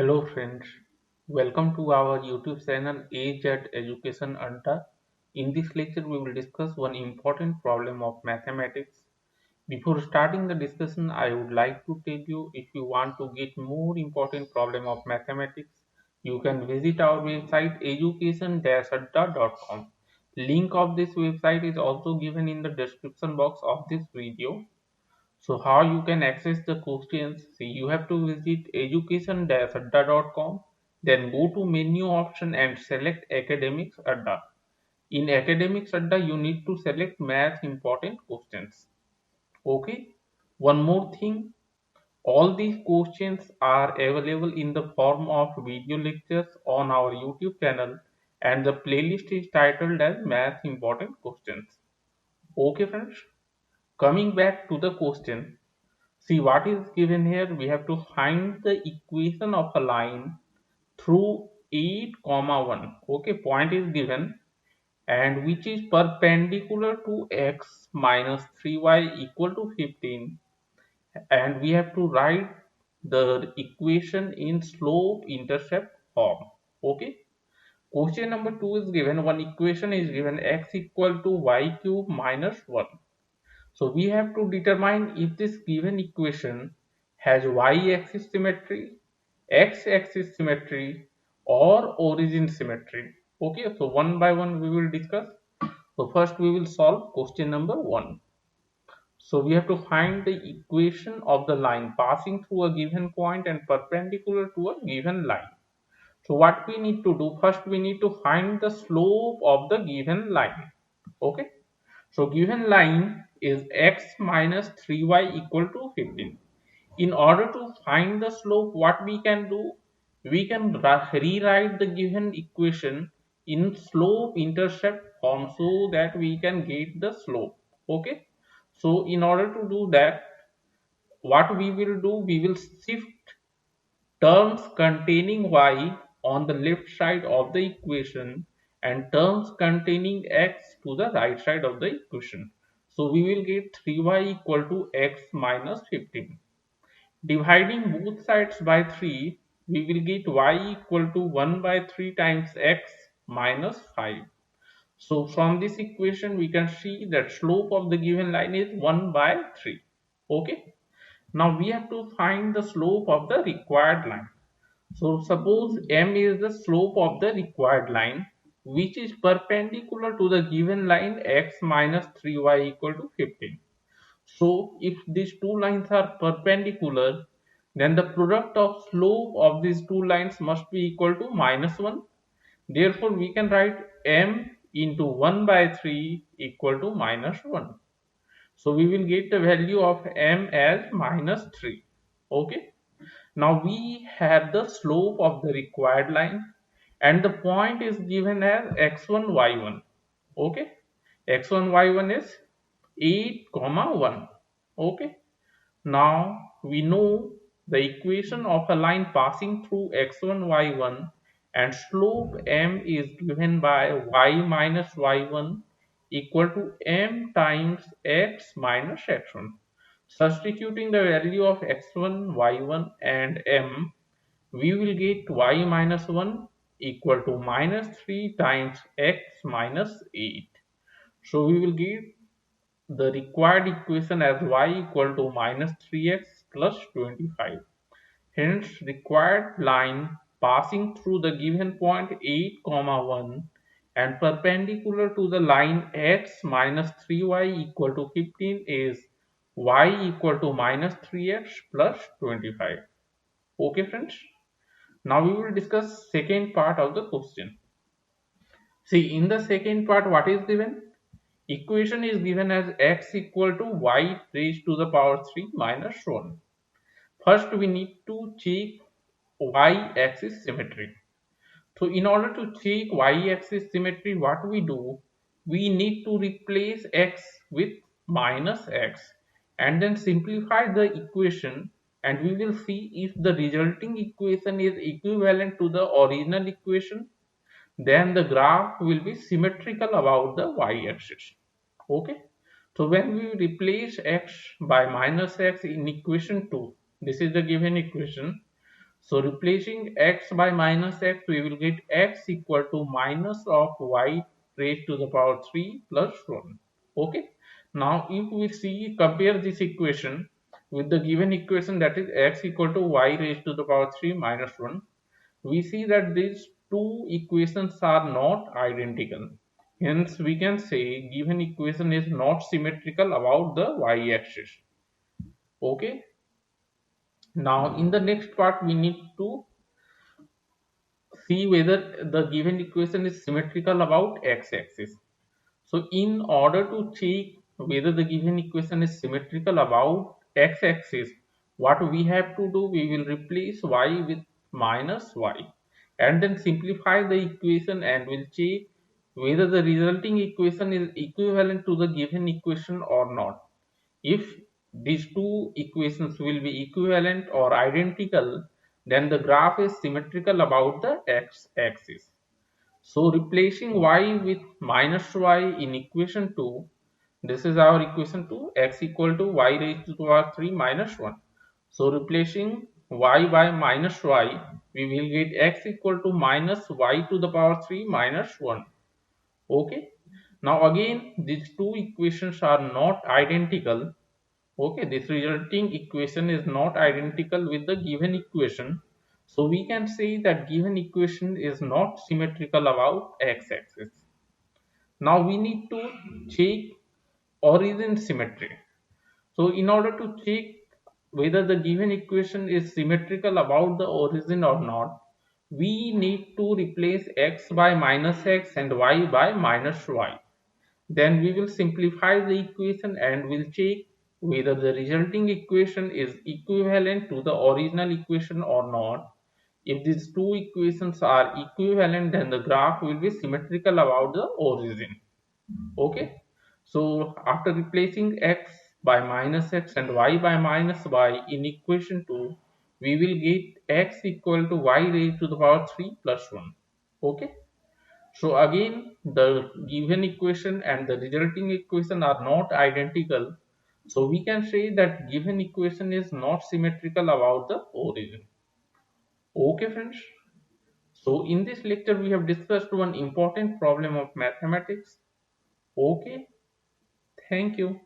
Hello friends, welcome to our YouTube channel Age at Education Anta. In this lecture we will discuss one important problem of mathematics. Before starting the discussion I would like to tell you if you want to get more important problem of mathematics you can visit our website education-adda.com. Link of this website is also given in the description box of this video. So how you can access the questions? See, you have to visit education-adda.com, then go to menu option and select academics adda. In academics adda, you need to select math important questions. Okay. One more thing, all these questions are available in the form of video lectures on our YouTube channel, and the playlist is titled as Math Important Questions. Okay, friends. Coming back to the question. See what is given here. We have to find the equation of a line through 8 comma 1. Okay, point is given and which is perpendicular to x minus 3y equal to 15, and we have to write the equation in slope intercept form. Okay, question number 2 is given. One equation is given, x equal to y cube minus 1. So we have to determine if this given equation has y-axis symmetry, x-axis symmetry, or origin symmetry. Okay, so one by one we will discuss. So first we will solve question number 1. So we have to find the equation of the line passing through a given point and perpendicular to a given line. So what we need to do, first we need to find the slope of the given line. Okay. So given line is x minus 3y equal to 15. In order to find the slope, what we can do? We can rewrite the given equation in slope intercept form so that we can get the slope. Okay. So in order to do that, what we will do? We will shift terms containing y on the left side of the equation and terms containing x to the right side of the equation. So we will get 3y equal to x minus 15. Dividing both sides by 3, we will get y equal to 1 by 3 times x minus 5. So from this equation we can see that slope of the given line is 1 by 3. Okay. Now we have to find the slope of the required line. So suppose m is the slope of the required line which is perpendicular to the given line x minus 3y equal to 15. So if these two lines are perpendicular, then the product of slope of these two lines must be equal to minus 1. Therefore we can write m into 1 by 3 equal to minus 1. So we will get the value of m as minus 3. Okay. Now we have the slope of the required line and the point is given as x1 y1. Okay, x1 y1 is 8 comma 1. Okay, now we know the equation of a line passing through x1 y1 and slope m is given by y minus y1 equal to m times x minus x1. Substituting the value of x1, y1 and m, we will get y minus 1 equal to minus 3 times x minus 8. So we will get the required equation as y equal to minus 3x plus 25. Hence required line passing through the given point 8 comma 1 and perpendicular to the line x minus 3y equal to 15 is y equal to minus 3x plus 25. Okay friends. Now we will discuss second part of the question. See, in the second part what is given? Equation is given as x equal to y raised to the power 3 minus 1. First we need to check y-axis symmetry. So in order to check y-axis symmetry, what we do? We need to replace x with minus x and then simplify the equation, and we will see if the resulting equation is equivalent to the original equation, then the graph will be symmetrical about the y-axis. Okay. So when we replace x by minus x in equation 2, this is the given equation. So replacing x by minus x, we will get x equal to minus of y raised to the power 3 plus 1. Okay. Now if we see, compare this equation with the given equation, that is x equal to y raised to the power 3 minus 1, we see that these two equations are not identical. Hence we can say given equation is not symmetrical about the y-axis. Okay. Now in the next part we need to see whether the given equation is symmetrical about x-axis. So in order to check whether the given equation is symmetrical about x-axis, what we have to do, we will replace y with minus y and then simplify the equation, and will check whether the resulting equation is equivalent to the given equation or not. If these two equations will be equivalent or identical, then the graph is symmetrical about the x-axis. So replacing y with minus y in equation 2, this is our equation 2, x equal to y raised to the power 3 minus 1. So replacing y by minus y, we will get x equal to minus y to the power 3 minus 1. Okay. Now again, these two equations are not identical. Okay, this resulting equation is not identical with the given equation. So we can say that given equation is not symmetrical about x-axis. Now we need to check origin symmetry. So in order to check whether the given equation is symmetrical about the origin or not, we need to replace x by minus x and y by minus y. Then we will simplify the equation and will check whether the resulting equation is equivalent to the original equation or not. If these two equations are equivalent, then the graph will be symmetrical about the origin. Okay. So after replacing x by minus x and y by minus y in equation 2, we will get x equal to y raised to the power 3 plus 1. Okay. So again, the given equation and the resulting equation are not identical. So we can say that given equation is not symmetrical about the origin. Okay, friends. So in this lecture, we have discussed one important problem of mathematics. Okay, thank you.